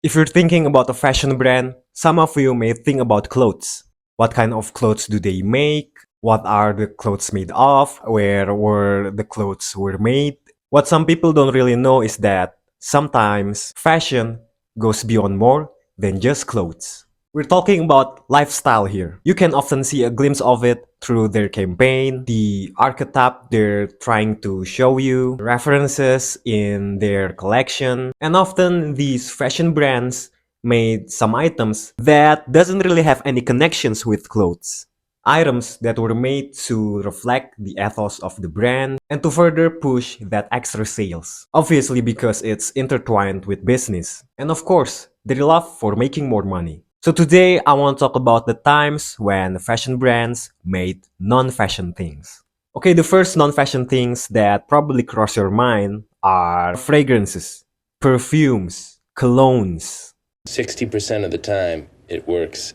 If you're thinking about a fashion brand, some of you may think about clothes. What kind of clothes do they make? What are the clothes made of? Where were the clothes were made? What some people don't really know is that sometimes fashion goes beyond more than just clothes. We're talking about lifestyle here. You can often see a glimpse of it through their campaign, the archetype they're trying to show you, references in their collection, and often these fashion brands made some items that doesn't really have any connections with clothes. Items that were made to reflect the ethos of the brand and to further push that extra sales. Obviously because it's intertwined with business. And of course, their love for making more money. So today I want to talk about the times when fashion brands made non-fashion things. Okay, the first non-fashion things that probably cross your mind are fragrances, perfumes, colognes. 60% of the time, it works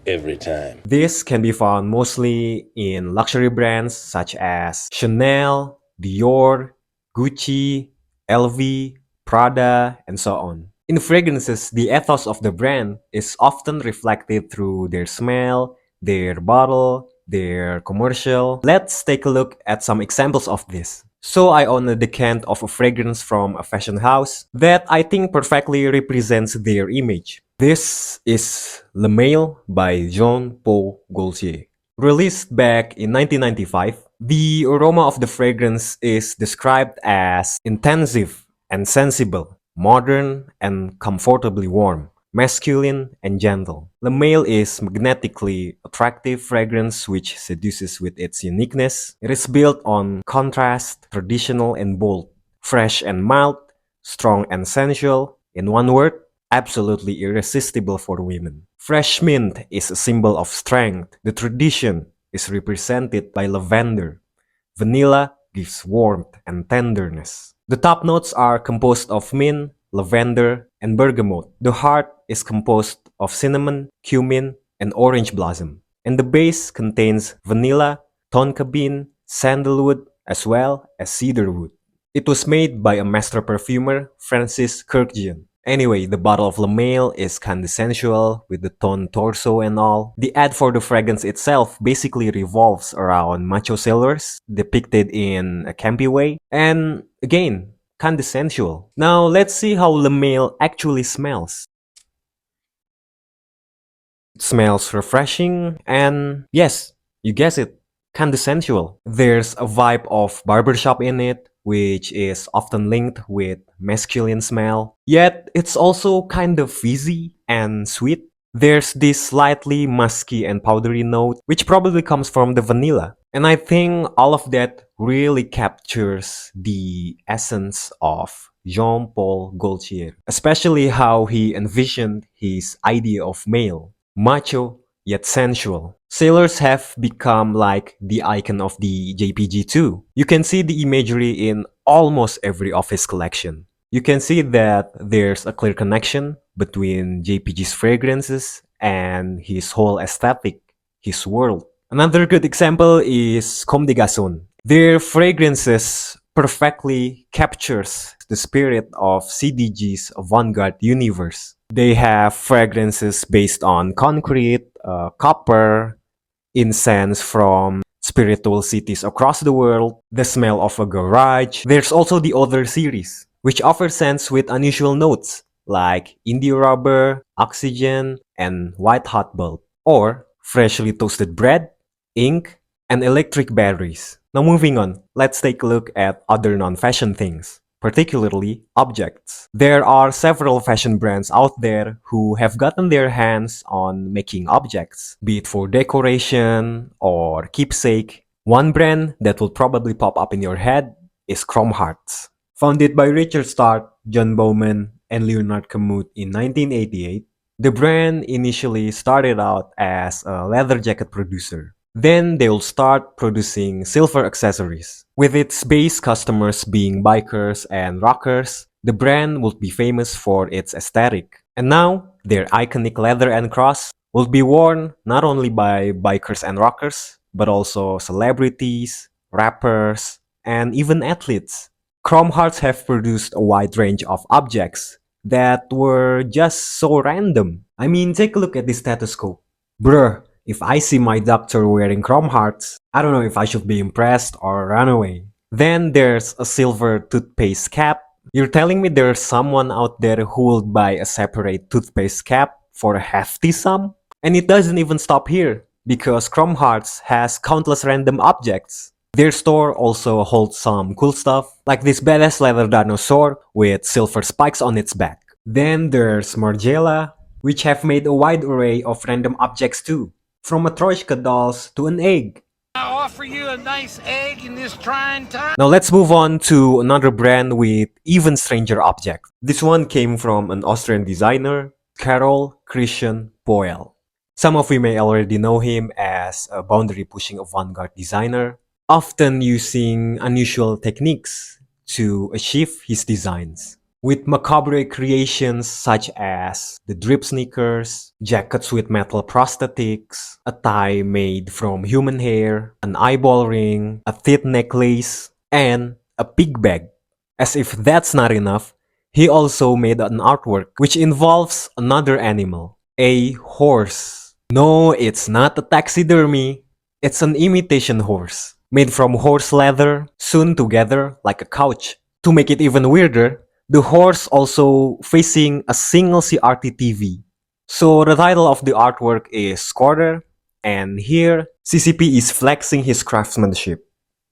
every time. This can be found mostly in luxury brands such as Chanel, Dior, Gucci, LV, Prada, and so on. In fragrances, the ethos of the brand is often reflected through their smell, their bottle, their commercial. Let's take a look at some examples of this. So I own a decant of a fragrance from a fashion house that I think perfectly represents their image. This is Le Mail by Jean-Paul Gaultier. Released back in 1995, the aroma of the fragrance is described as intensive and sensible, modern and comfortably warm, masculine and gentle. Le Mail is magnetically attractive fragrance which seduces with its uniqueness. It is built on contrast, traditional and bold, fresh and mild, strong and sensual. In one word, absolutely irresistible for women. Fresh mint is a symbol of strength. The tradition is represented by lavender. Vanilla gives warmth and tenderness. The top notes are composed of mint, lavender, and bergamot. The heart is composed of cinnamon, cumin, and orange blossom. And the base contains vanilla, tonka bean, sandalwood, as well as cedarwood. It was made by a master perfumer, Francis Kurkdjian. Anyway, the bottle of Le Mail is kinda sensual with the toned torso and all. The ad for the fragrance itself basically revolves around macho sailors depicted in a campy way. And again, kinda sensual. Now let's see how Le Mail actually smells. It smells refreshing and yes, you guess it, kinda sensual. There's a vibe of barbershop in it, which is often linked with masculine smell. Yet it's also kind of fizzy and sweet. There's this slightly musky and powdery note, which probably comes from the vanilla. And I think all of that really captures the essence of Jean-Paul Gaultier, especially how he envisioned his idea of male. Macho, yet sensual. Sailors have become like the icon of the JPG too. You can see the imagery in almost every office collection. You can see that there's a clear connection between JPG's fragrances and his whole aesthetic, his world. Another good example is Comme des Garçons. Their fragrances perfectly captures the spirit of CDG's avant-garde universe. They have fragrances based on concrete, copper, incense from spiritual cities across the world, the smell of a garage. There's also the Other series, which offers scents with unusual notes like indie rubber, oxygen, and white hot bulb, or freshly toasted bread, ink, and electric batteries. Now moving on, let's take a look at other non-fashion things, particularly objects. There are several fashion brands out there who have gotten their hands on making objects, be it for decoration or keepsake. One brand that will probably pop up in your head is Chrome Hearts. Founded by Richard Stark, John Bowman, and Leonard Camus in 1988, the brand initially started out as a leather jacket producer. Then they'll start producing silver accessories. With its base customers being bikers and rockers, the brand would be famous for its aesthetic. And now, their iconic leather and cross will be worn not only by bikers and rockers, but also celebrities, rappers, and even athletes. Chrome Hearts have produced a wide range of objects, that were just so random. I mean, take a look at this stethoscope. Bruh, if I see my doctor wearing chrome hearts, I don't know if I should be impressed or run away. Then there's a silver toothpaste cap. You're telling me there's someone out there who would buy a separate toothpaste cap for a hefty sum? And it doesn't even stop here, because Chrome Hearts has countless random objects. Their store also holds some cool stuff, like this badass leather dinosaur with silver spikes on its back. Then there's Margiela, which have made a wide array of random objects too, from Matryoshka dolls to an egg. I offer you a nice egg in this trying time. Now let's move on to another brand with even stranger objects. This one came from an Austrian designer, Karol Christian Boyle. Some of you may already know him as a boundary-pushing avant-garde designer, often using unusual techniques to achieve his designs. With macabre creations such as the drip sneakers, jackets with metal prosthetics, a tie made from human hair, an eyeball ring, a teeth necklace, and a pig bag. As if that's not enough, he also made an artwork which involves another animal, a horse. No, it's not a taxidermy. It's an imitation horse, made from horse leather, sewn together like a couch. To make it even weirder, the horse also facing a single CRT TV. So the title of the artwork is Squatter, and here CCP is flexing his craftsmanship.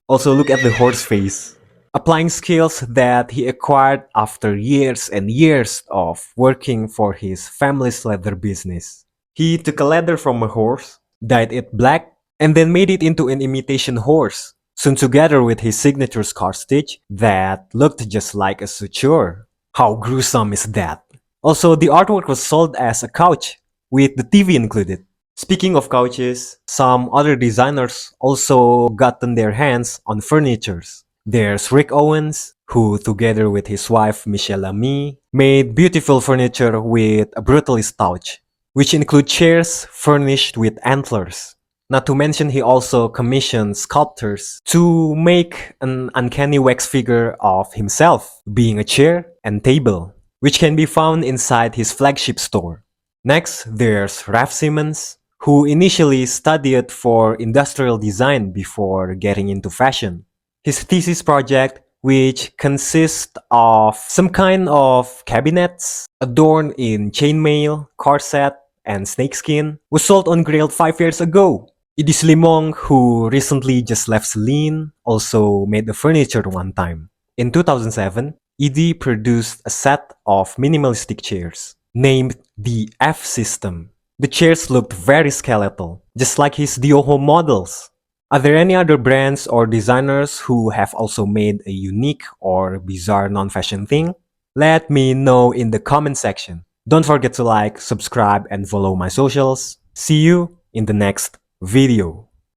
Also look at the horse face, applying skills that he acquired after years and years of working for his family's leather business. He took a leather from a horse, dyed it black, and then made it into an imitation horse, sewn together with his signature scar stitch that looked just like a suture. How gruesome is that? Also, the artwork was sold as a couch, with the TV included. Speaking of couches, some other designers also gotten their hands on furnitures. There's Rick Owens, who together with his wife Michelle Lamy, made beautiful furniture with a brutalist touch, which include chairs furnished with antlers. Not to mention he also commissioned sculptors to make an uncanny wax figure of himself, being a chair and table, which can be found inside his flagship store. Next, there's Raf Simons, who initially studied for industrial design before getting into fashion. His thesis project, which consists of some kind of cabinets adorned in chainmail, corset, and snakeskin, was sold on Grailed 5 years ago. Edie Slimong, who recently just left Celine, also made the furniture one time. In 2007, Edie produced a set of minimalistic chairs, named the F System. The chairs looked very skeletal, just like his Dioho models. Are there any other brands or designers who have also made a unique or bizarre non-fashion thing? Let me know in the comment section. Don't forget to like, subscribe, and follow my socials. See you in the next video.